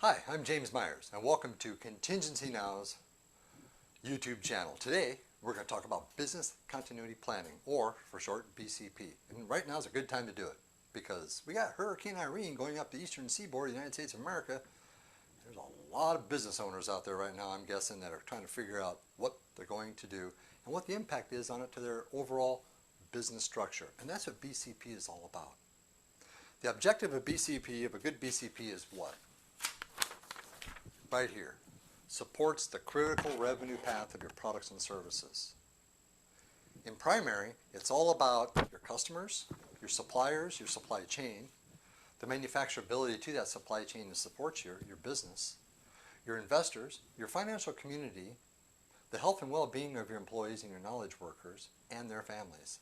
Hi, I'm James Myers, and welcome to Contingency Now's YouTube channel. Today, we're going to talk about business continuity planning, or for short, BCP. And right now is a good time to do it because we got Hurricane Irene going up the eastern seaboard of the United States of America. There's a lot of business owners out there right now, I'm guessing, that are trying to figure out what they're going to do and what the impact is on it to their overall business structure. And that's what BCP is all about. The objective of BCP, of a good BCP, is what? Right here. Supports the critical revenue path of your products and services. In primary, it's all about your customers, your suppliers, your supply chain, the manufacturability to that supply chain to support your business, your investors, your financial community, the health and well-being of your employees and your knowledge workers and their families,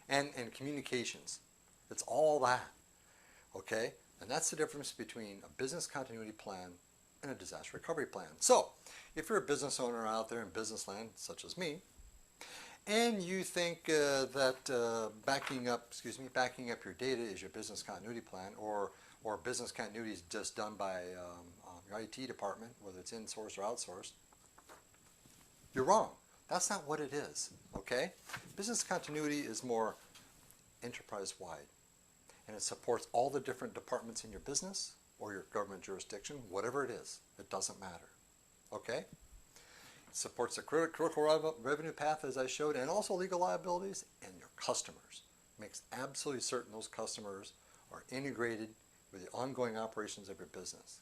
and communications. It's all that, okay? And that's the difference between a business continuity plan and a disaster recovery plan. So, if you're a business owner out there in business land, such as me, and you think that backing up your data is your business continuity plan, or business continuity is just done by your IT department, whether it's in-sourced or outsourced, you're wrong. That's not what it is, okay? Business continuity is more enterprise-wide, and it supports all the different departments in your business or your government jurisdiction, whatever it is. It doesn't matter, okay? It supports the critical revenue path, as I showed, and also legal liabilities and your customers. Makes absolutely certain those customers are integrated with the ongoing operations of your business.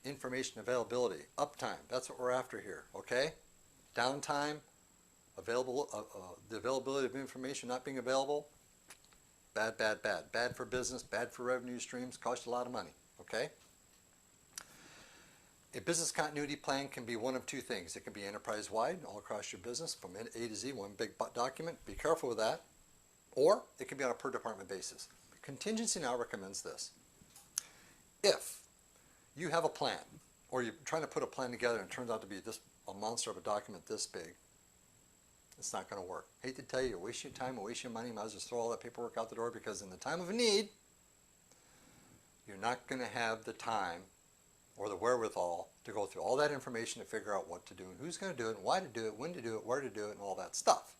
Information availability, uptime, that's what we're after here, okay? Downtime, the availability of information not being available, bad, bad, bad. Bad for business, bad for revenue streams, cost you a lot of money, okay? A business continuity plan can be one of two things. It can be enterprise-wide, all across your business, from A to Z, one big document. Be careful with that. Or it can be on a per-department basis. Contingency Now recommends this. If you have a plan, or you're trying to put a plan together and it turns out to be a monster of a document this big, it's not going to work. Hate to tell you, waste your time, waste your money, might as well throw all that paperwork out the door, because in the time of need, you're not going to have the time or the wherewithal to go through all that information to figure out what to do and who's going to do it and why to do it, when to do it, where to do it, and all that stuff.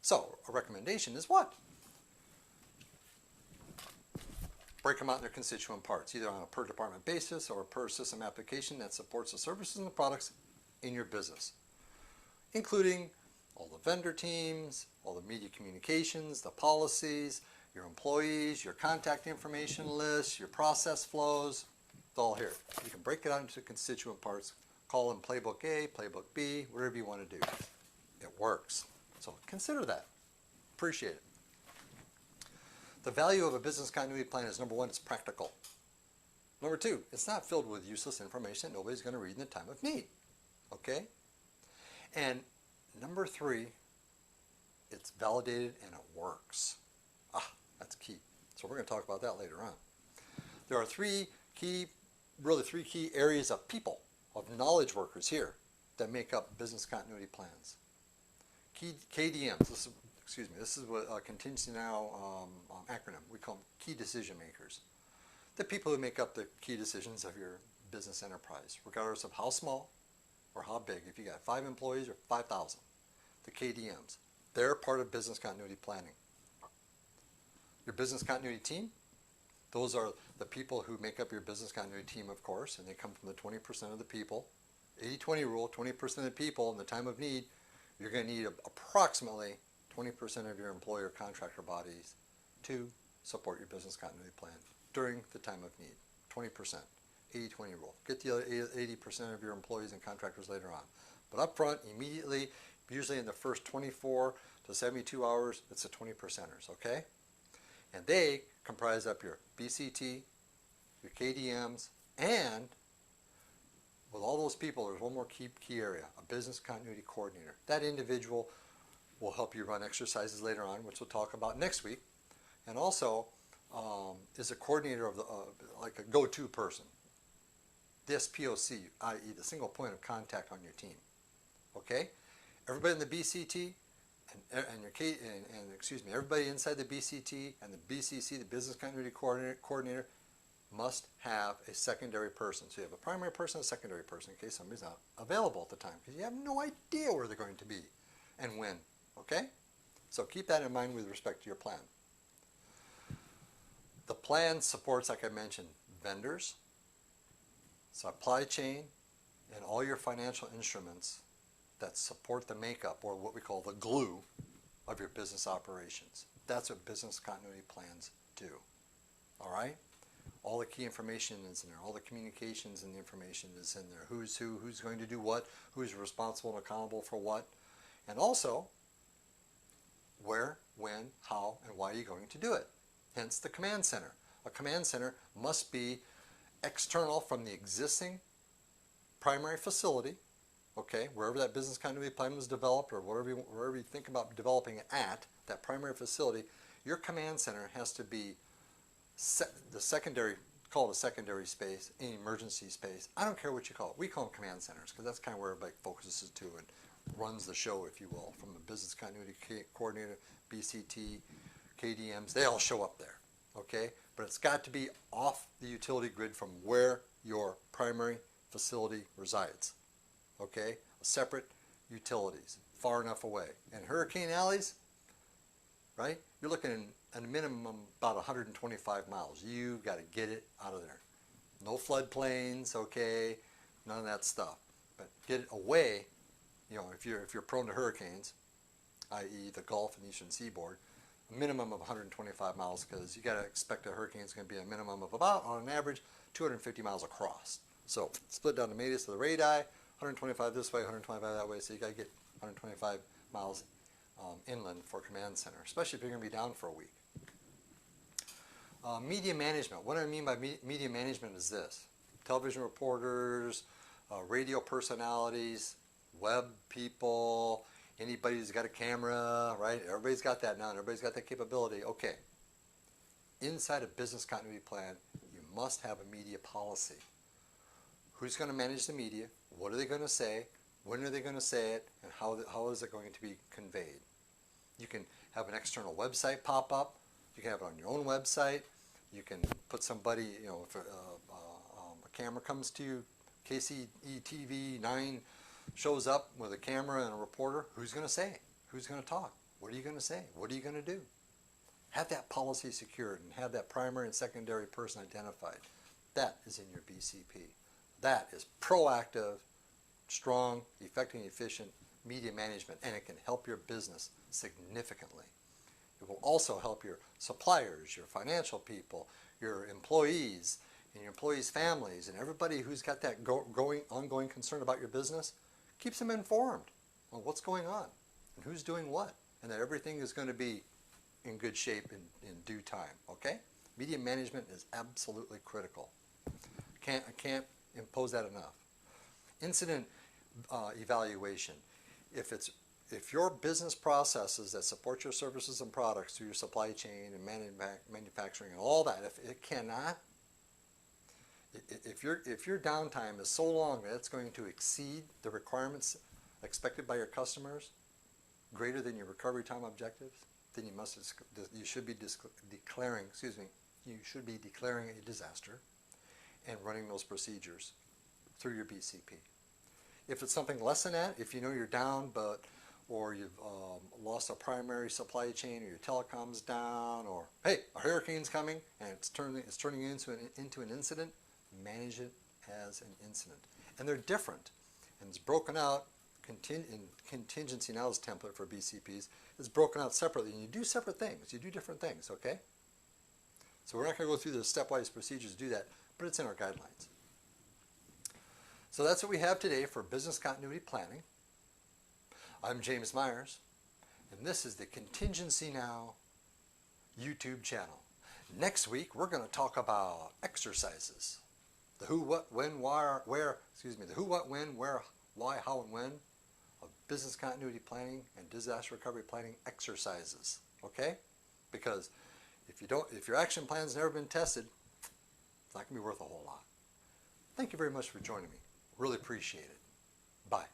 So a recommendation is what? Break them out in their constituent parts, either on a per department basis or a per system application that supports the services and the products in your business, including all the vendor teams, all the media communications, the policies, your employees, your contact information lists, your process flows. It's all here. You can break it out into constituent parts, call them Playbook A, Playbook B, whatever you want to do. It works. So consider that. Appreciate it. The value of a business continuity plan is, number one, it's practical. Number two, it's not filled with useless information that nobody's going to read in the time of need. Okay? And number three, it's validated and it works. That's key. So we're going to talk about that later on. There are three key areas of people, of knowledge workers here, that make up business continuity plans. KDMs, this is what Contingency Now acronym. We call them key decision makers. The people who make up the key decisions of your business enterprise, regardless of how small or how big. If you got 5 employees or 5,000, the KDMs, they're part of business continuity planning. Your business continuity team, those are the people who make up your business continuity team, of course, and they come from the 20% of the people. 80-20 rule, 20% of the people in the time of need, you're going to need approximately 20% of your employer contractor bodies to support your business continuity plan during the time of need. 20%, 80-20 rule. Get the other 80% of your employees and contractors later on. But up front, immediately, usually in the first 24 to 72 hours, it's the 20%ers, okay? And they comprise up your BCT, your KDMs, and with all those people, there's one more key area, a business continuity coordinator. That individual will help you run exercises later on, which we'll talk about next week, and also is a coordinator of like a go-to person. This POC, i.e. the single point of contact on your team. Okay? Everybody in the BCT everybody inside the BCT and the BCC, the Business Continuity Coordinator, must have a secondary person. So you have a primary person and a secondary person in case somebody's not available at the time, because you have no idea where they're going to be and when. Okay? So keep that in mind with respect to your plan. The plan supports, like I mentioned, vendors, supply chain, and all your financial instruments that support the makeup, or what we call the glue, of your business operations. That's what business continuity plans do. All right? All the key information is in there. All the communications and the information is in there. Who's who, who's going to do what, who's responsible and accountable for what, and also where, when, how, and why you're going to do it. Hence the command center. A command center must be external from the existing primary facility, okay, wherever that business continuity plan was developed, or wherever you think about developing it at, that primary facility. Your command center has to be the secondary, call it a secondary space, an emergency space. I don't care what you call it. We call them command centers because that's kind of where everybody focuses to and runs the show, if you will, from the business continuity coordinator, BCT, KDMs. They all show up there, okay? But it's got to be off the utility grid from where your primary facility resides, okay? Separate utilities, far enough away. And hurricane alleys, right? You're looking at a minimum about 125 miles. You got to get it out of there. No floodplains, okay? None of that stuff. But get it away. You know, if you're prone to hurricanes, i.e. the Gulf and Eastern Seaboard, a minimum of 125 miles, because you got to expect a hurricane is going to be a minimum of about, on an average, 250 miles across. So split down the radius of the radii, 125 this way, 125 that way, so you got to get 125 miles inland for command center, especially if you're going to be down for a week. Media management. What I mean by media management is this: television reporters, radio personalities, web people, anybody who's got a camera, right? Everybody's got that now, and everybody's got that capability. Okay. Inside a business continuity plan, you must have a media policy. Who's going to manage the media? What are they going to say? When are they going to say it? And how is it going to be conveyed? You can have an external website pop up. You can have it on your own website. You can put somebody, you know, if a camera comes to you, KCETV 9 shows up with a camera and a reporter, who's going to say it? Who's going to talk? What are you going to say? What are you going to do? Have that policy secured and have that primary and secondary person identified. That is in your BCP. That is proactive, strong, effective, and efficient media management, and it can help your business significantly. It will also help your suppliers, your financial people, your employees, and your employees' families, and everybody who's got that ongoing concern about your business. Keeps them informed on what's going on and who's doing what, and that everything is going to be in good shape in due time. Okay? Media management is absolutely critical. I can't impose that enough. Incident evaluation. If your business processes that support your services and products through your supply chain and manufacturing and all that, if it cannot, if your downtime is so long that it's going to exceed the requirements expected by your customers, greater than your recovery time objectives, then you should be declaring a disaster and running those procedures through your BCP. If it's something less than that, if you know you're down, or you've lost a primary supply chain, or your telecom's down, or hey, a hurricane's coming and it's turning into an incident, manage it as an incident. And they're different, and it's broken out. In contingency now's template for BCPs is broken out separately, and you do separate things. You do different things. Okay. So we're not going to go through the stepwise procedures to do that, but it's in our guidelines. So that's what we have today for business continuity planning. I'm James Myers, and this is the Contingency Now YouTube channel. Next week, we're going to talk about exercises. The who, what, when, where, the who, what, when, where, why, how, and when of business continuity planning and disaster recovery planning exercises. Okay? Because if your action plan's never been tested, it's not going to be worth a whole lot. Thank you very much for joining me. Really appreciate it. Bye.